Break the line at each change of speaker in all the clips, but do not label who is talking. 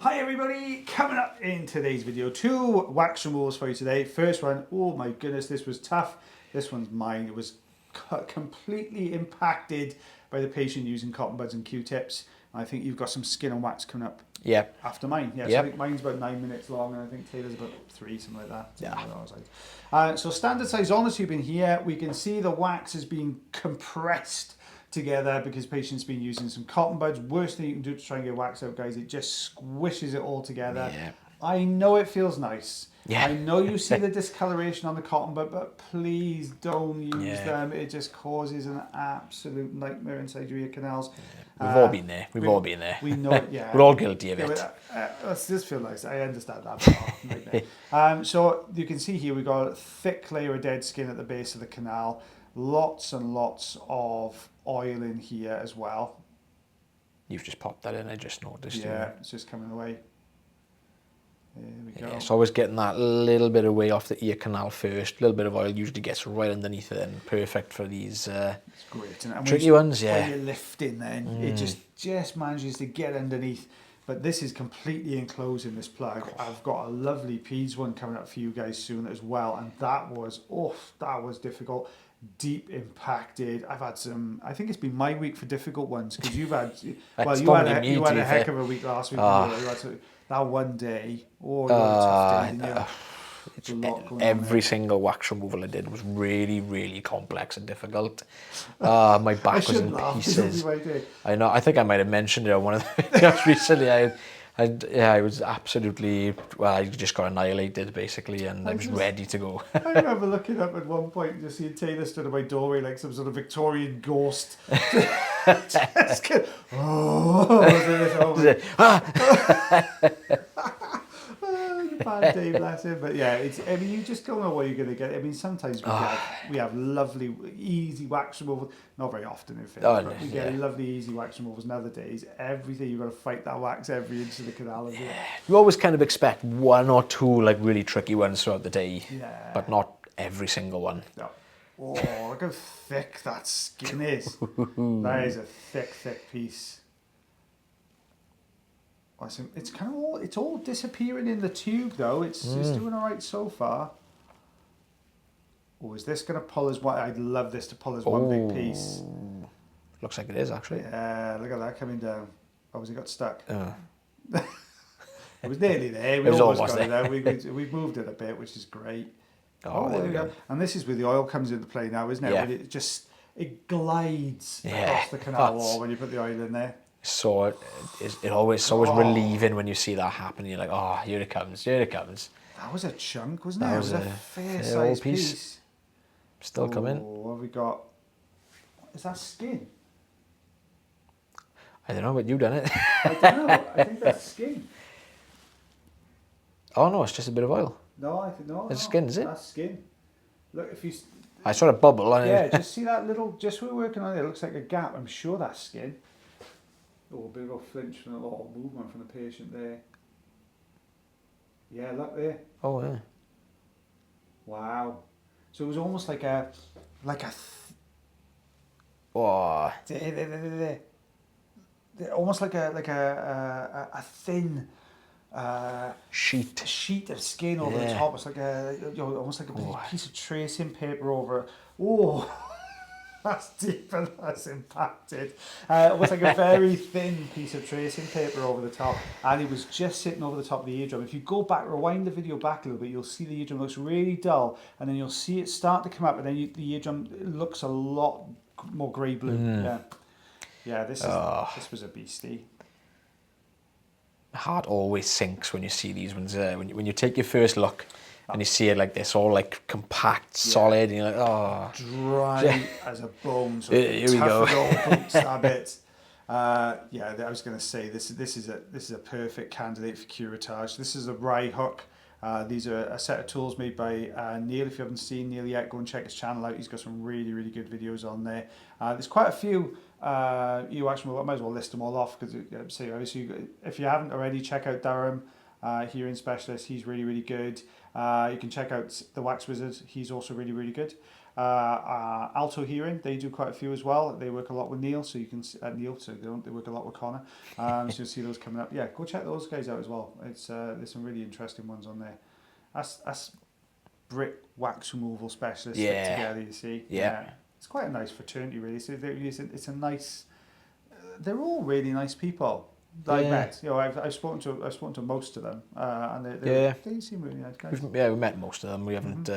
Hi everybody, coming up in today's video, 2 wax removals for you today. First one, oh my goodness, this was tough. This one's mine. It was completely impacted by the patient using cotton buds and Q-tips. I think you've got some skin and wax coming up after mine. Yeah, so I think mine's about 9 minutes long and I think Taylor's about 3, something like that. Yeah. So standard size honor tube in here, we can see the wax is being compressed together because patient's been using some cotton buds. Worst thing you can do to try and get wax out, guys, it just squishes it all together. Yeah. I know it feels nice. Yeah. I know you see the discoloration on the cotton bud, but please don't use them. It just causes an absolute nightmare inside your ear canals.
We've all been there. We've all been there.
We know it, yeah.
We're all guilty of it.
This feels nice. I understand that. So you can see here we've got a thick layer of dead skin at the base of the canal. Lots and lots of oil in here as well.
You've just popped that in, I just noticed.
Yeah, it's just coming away. There we go.
It's always getting that little bit away off the ear canal first. A little bit of oil usually gets right underneath it and perfect for these
it's great. And
tricky ones.
When you're lifting then, it just manages to get underneath. But this is completely enclosing this plug. I've got a lovely PEDS one coming up for you guys soon as well. And that was difficult. Deep impacted. I've had some. I think it's been my week for difficult ones because you've had. Well, you had a heck of a week last week. That one day. Oh, tough day, didn't you?
Every single wax removal I did was really, really complex and difficult. My back was in pieces. I know. I think I might have mentioned it on one of the videos recently. I was absolutely, I just got annihilated basically, and I was ready to go.
I remember looking up at one point and just seeing Taylor stood at my doorway like some sort of Victorian ghost. Bad day, bless him. But yeah, I mean, you just don't know what you're going to get. I mean, sometimes we have lovely, easy wax removals. Not very often, in fact. We get lovely, easy wax removals. And other days, everything, you've got to fight that wax every inch of the canal.
You always kind of expect 1 or 2 like really tricky ones throughout the day, but not every single one. No.
Oh, look how thick that skin is. That is a thick, thick piece. It's kind of it's all disappearing in the tube though. It's doing all right so far. Oh, is this going to pull as one? I'd love this to pull as one big piece.
Looks like it is actually.
Yeah, look at that coming down. Oh, has it got stuck? It was nearly there. We almost got it there. We've moved it a bit, which is great. Oh, there we go. And this is where the oil comes into play now, isn't it?
Yeah.
When it glides across the canal wall when you put the oil in there.
So it's always relieving when you see that happen. You're like, oh, here it comes, here it comes.
That was a chunk, wasn't it? It was a fair size piece.
Still coming.
What have we got? Is that skin?
I don't know, but you've done it.
I don't know. I think that's skin.
Oh no, it's just a bit of oil.
No, I think no.
It's skin, is it?
That's skin. Look, if you.
I saw a bubble on it.
Yeah, just see that little. Just we're working on it. It looks like a gap. I'm sure that's skin. Oh, a bit of a flinch from a lot of movement from the patient there. Yeah, look there.
Oh yeah.
Wow. So it was almost like a.
Oh.
Almost like a thin.
Sheet
of skin over the top. It's like almost like a piece of tracing paper over. Oh. That's deep and that's impacted. It was like a very thin piece of tracing paper over the top, and it was just sitting over the top of the eardrum. If you go back, rewind the video back a little bit, you'll see the eardrum looks really dull, and then you'll see it start to come up, and then the eardrum looks a lot more grey-blue. Yeah. This was a beastie.
My heart always sinks when you see these ones. When you take your first look. And you see it like this, all like compact, solid, and you're like, oh.
Dry as a bone. So
here we go.
Don't stab it. I was going to say, this is a perfect candidate for curettage. This is a Rai Hook. These are a set of tools made by Neil. If you haven't seen Neil yet, go and check his channel out. He's got some really, really good videos on there. There's quite a few wax removal. I might as well list them all off because obviously, if you haven't already, check out Durham here in Specialist. He's really, really good. You can check out the Wax Wizard. He's also really, really good. Alto Hearing, they do quite a few as well. They work a lot with Neil, so you can they work a lot with Connor. So you'll see those coming up. Yeah, go check those guys out as well. It's there's some really interesting ones on there. That's brick wax removal specialists stick together. You see, it's quite a nice fraternity, really. So it's a nice. They're all really nice people. That I met, I've spoken to most of them, and they seem really nice guys.
We met most of them. We haven't.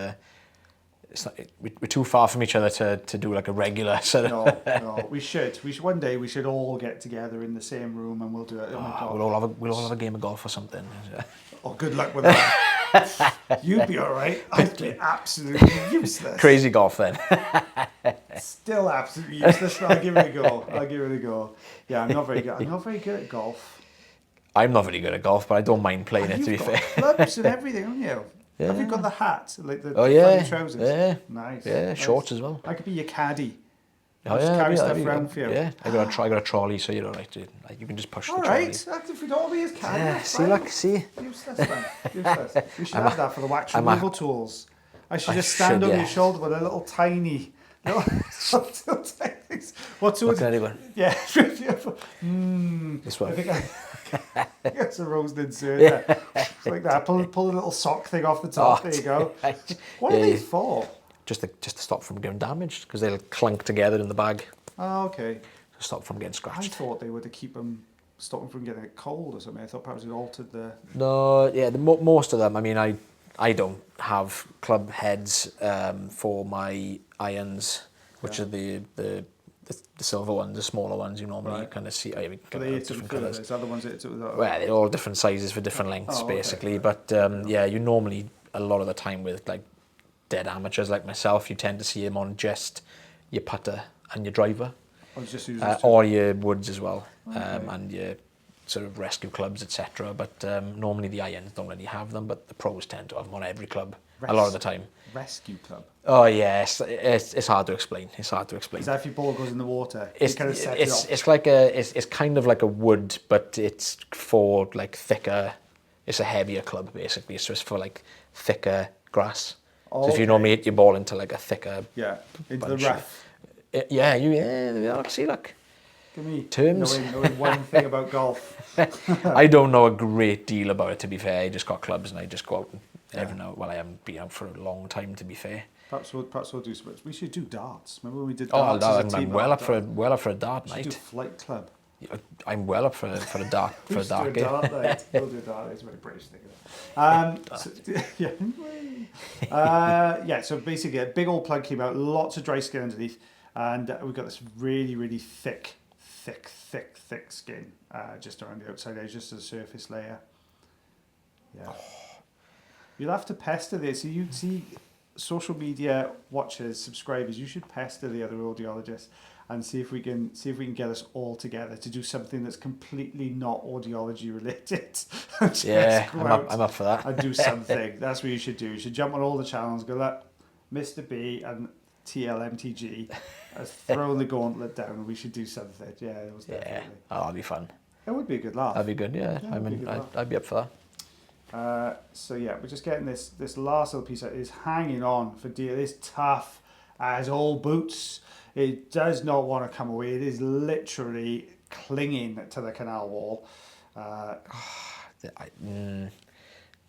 We're too far from each other to do like a regular sort of.
No, we should one day we should all get together in the same room and we'll do it.
We'll all have a game of golf or something.
Oh, good luck with that. You'd be all right. I'd be absolutely useless.
Crazy golf then.
Still absolutely useless. I'll give it a go. Yeah, I'm not very good. I'm not very good at golf.
I'm not very good at golf, but I don't mind playing it. To be fair,
clubs and everything, haven't you? Yeah. Have you got the hat, like the trousers?
Yeah,
nice.
Yeah,
nice.
Shorts as well.
I could be your caddy.
Carry
stuff around for you.
Yeah, I got a trolley, so you're all right. You can just push the trolley.
All right, if we don't be as caddy.
Yeah, see.
Useless, man. Useless. We should have that for the wax removal tools. I should just stand on your shoulder with a little tiny. What's
Look at anyone.
Yeah.
This one.
It's a rosed insert. Yeah. It's like that. Pull a little sock thing off the top. There you go. What are they for?
Just to stop from getting damaged, because they'll clunk together in the bag.
Oh, okay.
To stop from getting scratched.
I thought they were to stop them from getting cold or something. I thought perhaps it altered the.
No, yeah. Most of them. I mean, I don't have club heads for my irons, which are the silver ones, the smaller ones you normally kind of see. I mean, different colours.
Is that the ones that
well, they're all different sizes for different lengths, basically. Okay. But you normally, a lot of the time with like dead amateurs like myself, you tend to see them on just your putter and your driver, or your woods as well, and your sort of rescue clubs, etc. But normally the irons don't really have them, but the pros tend to have them on every club a lot of the time.
Rescue club?
Oh yes, it's hard to explain. Is that
if your ball goes in the water?
It's kind of like a wood, but it's for like thicker. It's a heavier club basically, so it's for like thicker grass. So if you normally hit your ball into like a thicker
into the rough.
See, look.
Give me
terms.
Knowing one thing about golf.
I don't know a great deal about it, to be fair. I just got clubs and I just go out every now. Well, I haven't been out for a long time, to be fair.
Perhaps we'll do some. We should do darts. Remember when we did darts?
I'm well up for a dart night.
We should do flight club.
I'm well up for a dart for a dart game.
We'll do a dart. It's a very British thing. So basically, a big old plug came out, lots of dry skin underneath, and we've got this really, really thick skin just around the outside edge, just as a surface layer. Yeah. You'll have to pester this. So you see, social media watchers, subscribers, you should pester the other audiologists and see if we can get us all together to do something that's completely not audiology related.
I'm up for that.
And do something. That's what you should do. You should jump on all the channels, go, look, Mr. B and TLMTG has thrown the gauntlet down and we should do something. Yeah, it was definitely.
Oh, that'd be fun.
It would be a good laugh.
That'd be good, I'd be up for that.
We're just getting this last little piece that is hanging on for dear. It's tough as all boots. It does not want to come away. It is literally clinging to the canal wall.
I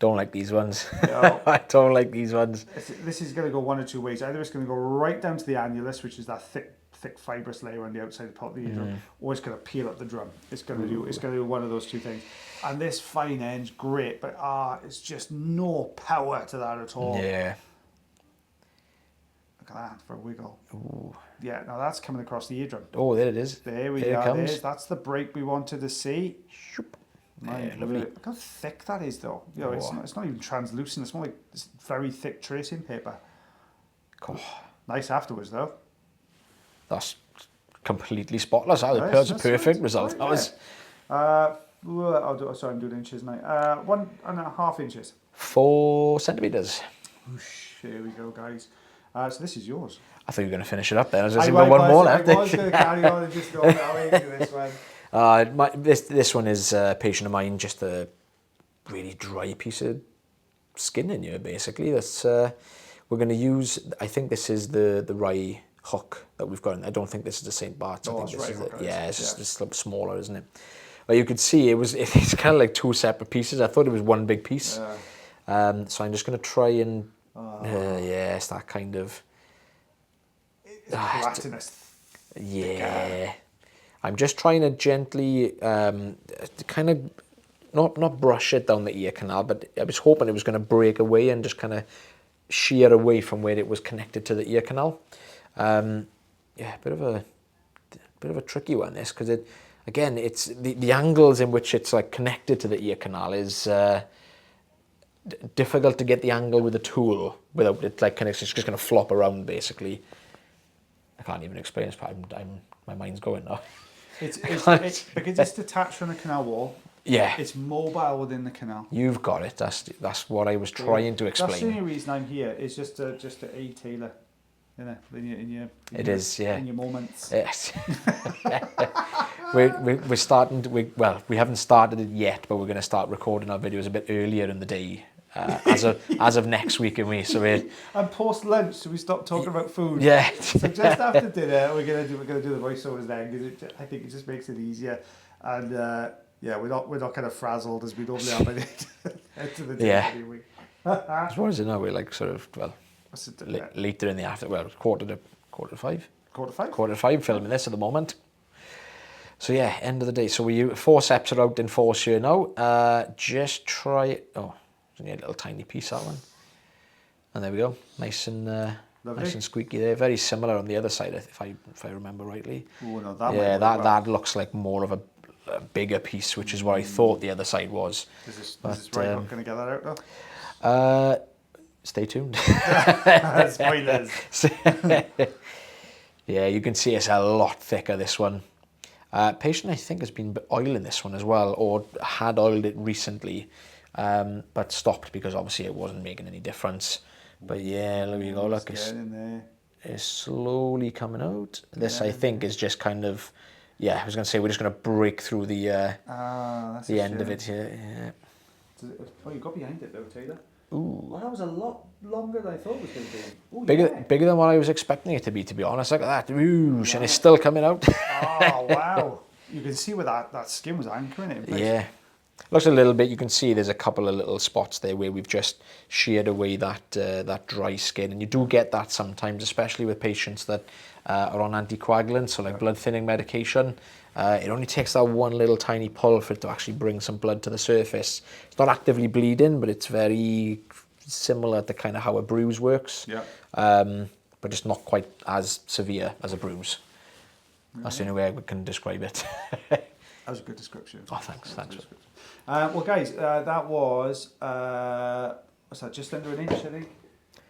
don't like these ones.
No.
I don't like these ones.
This is going to go one or two ways. Either it's going to go right down to the annulus, which is that thick fibrous layer on the outside of the eardrum, or it's going to peel up the drum. It's going to do one of those two things. And this fine end's great, but it's just no power to that at all.
Yeah.
Look at that for a wiggle.
Ooh.
Yeah, now that's coming across the eardrum.
Oh, there it is.
There we go. That's the break we wanted to see.
Lovely.
Look how thick that is, though. You know, it's not even translucent. It's more like it's very thick tracing paper.
Oh.
Nice afterwards, though.
That's completely spotless. That's a perfect result. That was.
I'm doing inches now. 1.5 inches.
4 centimeters.
Whoosh, here we go, guys. So this is yours.
I thought you were going to finish it up then. I was just going one more left.
I was going to carry on and just go away into this one.
This one is a patient of mine, just a really dry piece of skin in here, basically. That's we're going to use, I think this is the Rai Hook that we've got. I don't think this is the St. Bart's. I think this is it's just a little bit smaller, isn't it? But you could see it's kind of like two separate pieces. I thought it was one big piece. Yeah. So I'm just going to try and, it's that kind of... Yeah. I'm just trying to gently kind of not brush it down the ear canal, but I was hoping it was going to break away and just kind of shear away from where it was connected to the ear canal. Yeah, bit of a tricky one, this, because again, it's the angles in which it's like connected to the ear canal is difficult to get the angle with a tool without it like it's just going to flop around basically. I can't even explain this, but my mind's going now.
It's because it's detached from the canal wall.
Yeah.
It's mobile within the canal.
You've got it. That's what I was trying to explain.
That's the only reason I'm here. Is just to aid Taylor, in your moments. Yes.
we're starting to, we haven't started it yet, but we're going to start recording our videos a bit earlier in the day. As of next week, and
post lunch, so we stop talking about food.
Yeah.
So just after dinner, we're gonna do the voiceovers then, because I think it just makes it easier, and we're not kind of frazzled as we normally are by the end of the day.
Yeah. As far as I know, we're like sort of later in the afternoon. Quarter to five. Quarter to five filming this at the moment. So yeah, end of the day. So forceps are out in force here now. Just try it. Oh. Only a little tiny piece, that one, and there we go, nice and squeaky there. Very similar on the other side, if I remember rightly.
Oh no,
that looks like more of a bigger piece, which is what I thought the other side was.
Is this Rai Hook going to get that out
though? Stay tuned.
Spoilers.
Yeah, you can see it's a lot thicker, this one. Patient, I think, has been oiling this one as well, or had oiled it recently. But stopped because obviously it wasn't making any difference. But yeah, there you go. Look, it's slowly coming out. This, I think, is just kind of, I was going to say we're just going to break through the end of it here. Yeah.
Oh, you got behind it though, Taylor.
Ooh.
Well, that was a lot longer than I thought it was going to be. Ooh,
bigger than what I was expecting it to be honest. Look at that. Ooh, and it's still coming out.
Oh wow! You can see where that skin was anchoring it in place.
Yeah. Looks a little bit, you can see there's a couple of little spots there where we've just sheared away that dry skin, and you do get that sometimes, especially with patients that are on anticoagulants, so like blood thinning medication. It only takes that one little tiny pull for it to actually bring some blood to the surface. It's not actively bleeding, but it's very similar to kind of how a bruise works, but just not quite as severe as a bruise. That's the only way we can describe it.
That was a good description.
Oh, thanks.
Well, guys, that was what's that? Just under an inch, I think.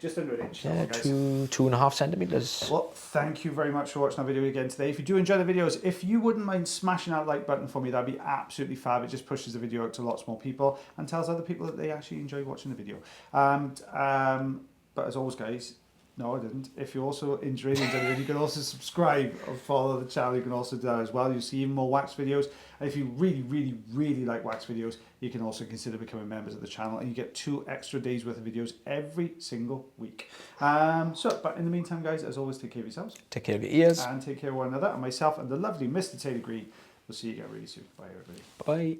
Just under an inch.
Yeah, 2.5 centimeters.
Well, thank you very much for watching our video again today. If you do enjoy the videos, if you wouldn't mind smashing that like button for me, that'd be absolutely fab. It just pushes the video out to lots more people and tells other people that they actually enjoy watching the video. But as always, guys. No, I didn't. If you also enjoyed the video, you can also subscribe or follow the channel. You can also do that as well. You'll see even more wax videos. And if you really, really, really like wax videos, you can also consider becoming members of the channel, and you get 2 extra days worth of videos every single week. But in the meantime, guys, as always, take care of yourselves.
Take care of your ears.
And take care of one another. And myself and the lovely Mr. Taylor Green will see you again really soon. Bye, everybody.
Bye.